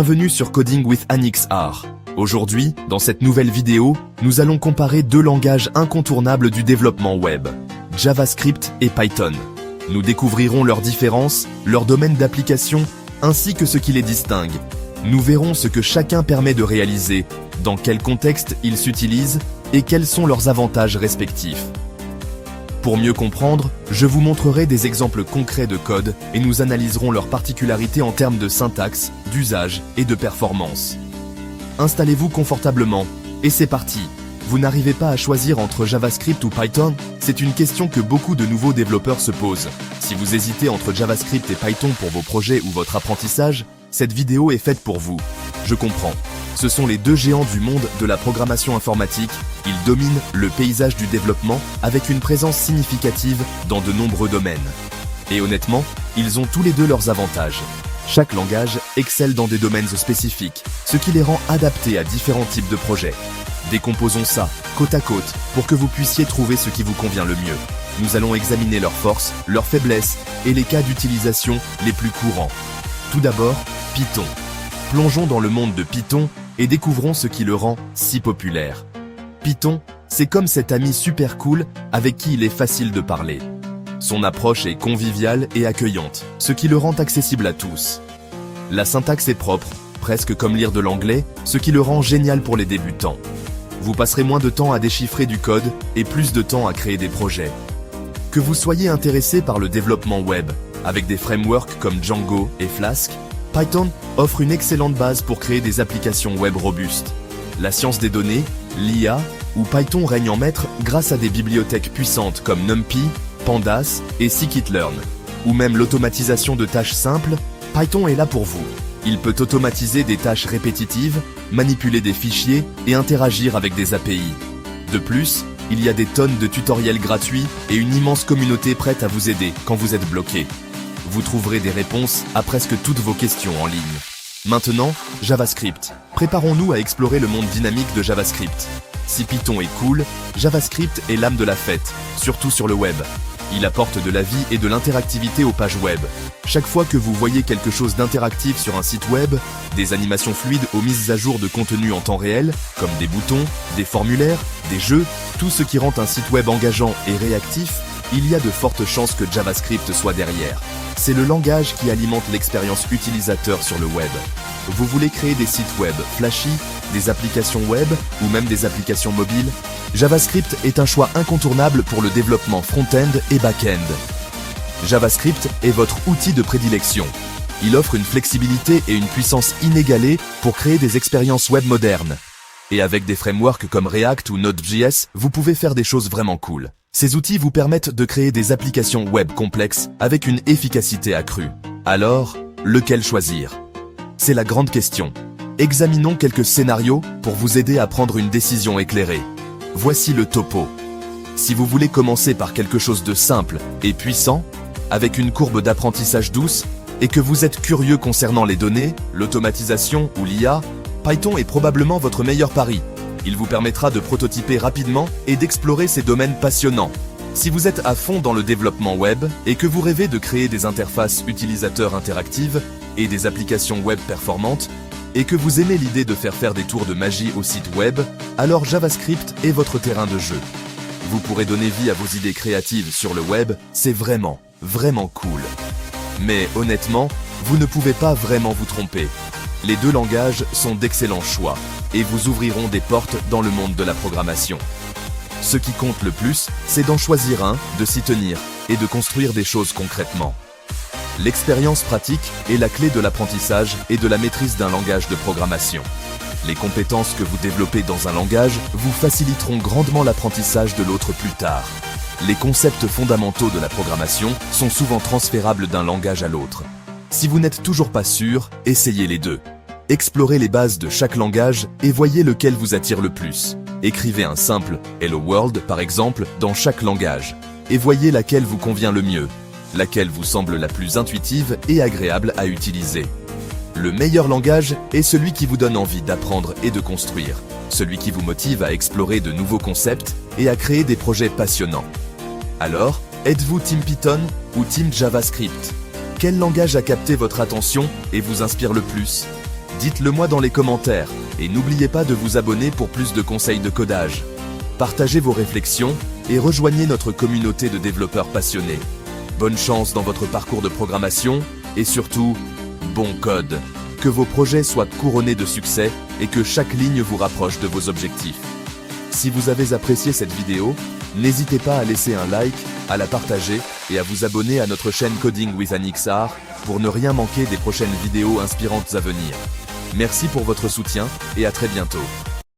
Bienvenue sur Coding with AnyXR. Aujourd'hui, dans cette nouvelle vidéo, nous allons comparer deux langages incontournables du développement web, JavaScript et Python. Nous découvrirons leurs différences, leurs domaines d'application, ainsi que ce qui les distingue. Nous verrons ce que chacun permet de réaliser, dans quel contexte ils s'utilisent et quels sont leurs avantages respectifs. Pour mieux comprendre, je vous montrerai des exemples concrets de code et nous analyserons leurs particularités en termes de syntaxe, d'usage et de performance. Installez-vous confortablement, et c'est parti. Vous n'arrivez pas à choisir entre JavaScript ou Python? C'est une question que beaucoup de nouveaux développeurs se posent. Si vous hésitez entre JavaScript et Python pour vos projets ou votre apprentissage, cette vidéo est faite pour vous. Je comprends. Ce sont les deux géants du monde de la programmation informatique. Ils dominent le paysage du développement avec une présence significative dans de nombreux domaines. Et honnêtement, ils ont tous les deux leurs avantages. Chaque langage excelle dans des domaines spécifiques, ce qui les rend adaptés à différents types de projets. Décomposons ça, côte à côte, pour que vous puissiez trouver ce qui vous convient le mieux. Nous allons examiner leurs forces, leurs faiblesses et les cas d'utilisation les plus courants. Tout d'abord, Python. Plongeons dans le monde de Python et découvrons ce qui le rend si populaire. Python, c'est comme cet ami super cool avec qui il est facile de parler. Son approche est conviviale et accueillante, ce qui le rend accessible à tous. La syntaxe est propre, presque comme lire de l'anglais, ce qui le rend génial pour les débutants. Vous passerez moins de temps à déchiffrer du code et plus de temps à créer des projets. Que vous soyez intéressé par le développement web, avec des frameworks comme Django et Flask, Python offre une excellente base pour créer des applications web robustes. La science des données, l'IA ou Python règne en maître grâce à des bibliothèques puissantes comme NumPy, Pandas et Scikit-learn. Ou même l'automatisation de tâches simples, Python est là pour vous. Il peut automatiser des tâches répétitives, manipuler des fichiers et interagir avec des API. De plus, il y a des tonnes de tutoriels gratuits et une immense communauté prête à vous aider quand vous êtes bloqué. Vous trouverez des réponses à presque toutes vos questions en ligne. Maintenant, JavaScript. Préparons-nous à explorer le monde dynamique de JavaScript. Si Python est cool, JavaScript est l'âme de la fête, surtout sur le web. Il apporte de la vie et de l'interactivité aux pages web. Chaque fois que vous voyez quelque chose d'interactif sur un site web, des animations fluides aux mises à jour de contenu en temps réel, comme des boutons, des formulaires, des jeux, tout ce qui rend un site web engageant et réactif, il y a de fortes chances que JavaScript soit derrière. C'est le langage qui alimente l'expérience utilisateur sur le web. Vous voulez créer des sites web flashy, des applications web ou même des applications mobiles? JavaScript est un choix incontournable pour le développement front-end et back-end. JavaScript est votre outil de prédilection. Il offre une flexibilité et une puissance inégalée pour créer des expériences web modernes. Et avec des frameworks comme React ou Node.js, vous pouvez faire des choses vraiment cool. Ces outils vous permettent de créer des applications web complexes avec une efficacité accrue. Alors, lequel choisir? C'est la grande question. Examinons quelques scénarios pour vous aider à prendre une décision éclairée. Voici le topo. Si vous voulez commencer par quelque chose de simple et puissant, avec une courbe d'apprentissage douce, et que vous êtes curieux concernant les données, l'automatisation ou l'IA, Python est probablement votre meilleur pari. Il vous permettra de prototyper rapidement et d'explorer ces domaines passionnants. Si vous êtes à fond dans le développement web et que vous rêvez de créer des interfaces utilisateurs interactives et des applications web performantes, et que vous aimez l'idée de faire des tours de magie au site web, alors JavaScript est votre terrain de jeu. Vous pourrez donner vie à vos idées créatives sur le web, c'est vraiment cool. Mais honnêtement, vous ne pouvez pas vraiment vous tromper. Les deux langages sont d'excellents choix et vous ouvriront des portes dans le monde de la programmation. Ce qui compte le plus, c'est d'en choisir un, de s'y tenir et de construire des choses concrètement. L'expérience pratique est la clé de l'apprentissage et de la maîtrise d'un langage de programmation. Les compétences que vous développez dans un langage vous faciliteront grandement l'apprentissage de l'autre plus tard. Les concepts fondamentaux de la programmation sont souvent transférables d'un langage à l'autre. Si vous n'êtes toujours pas sûr, essayez les deux. Explorez les bases de chaque langage et voyez lequel vous attire le plus. Écrivez un simple « Hello World » par exemple dans chaque langage et voyez laquelle vous convient le mieux, laquelle vous semble la plus intuitive et agréable à utiliser. Le meilleur langage est celui qui vous donne envie d'apprendre et de construire, celui qui vous motive à explorer de nouveaux concepts et à créer des projets passionnants. Alors, êtes-vous Team Python ou Team JavaScript? Quel langage a capté votre attention et vous inspire le plus? Dites-le moi dans les commentaires et n'oubliez pas de vous abonner pour plus de conseils de codage. Partagez vos réflexions et rejoignez notre communauté de développeurs passionnés. Bonne chance dans votre parcours de programmation et surtout, bon code. Que vos projets soient couronnés de succès et que chaque ligne vous rapproche de vos objectifs. Si vous avez apprécié cette vidéo, n'hésitez pas à laisser un like, à la partager et à vous abonner à notre chaîne Coding with Anixar pour ne rien manquer des prochaines vidéos inspirantes à venir. Merci pour votre soutien et à très bientôt.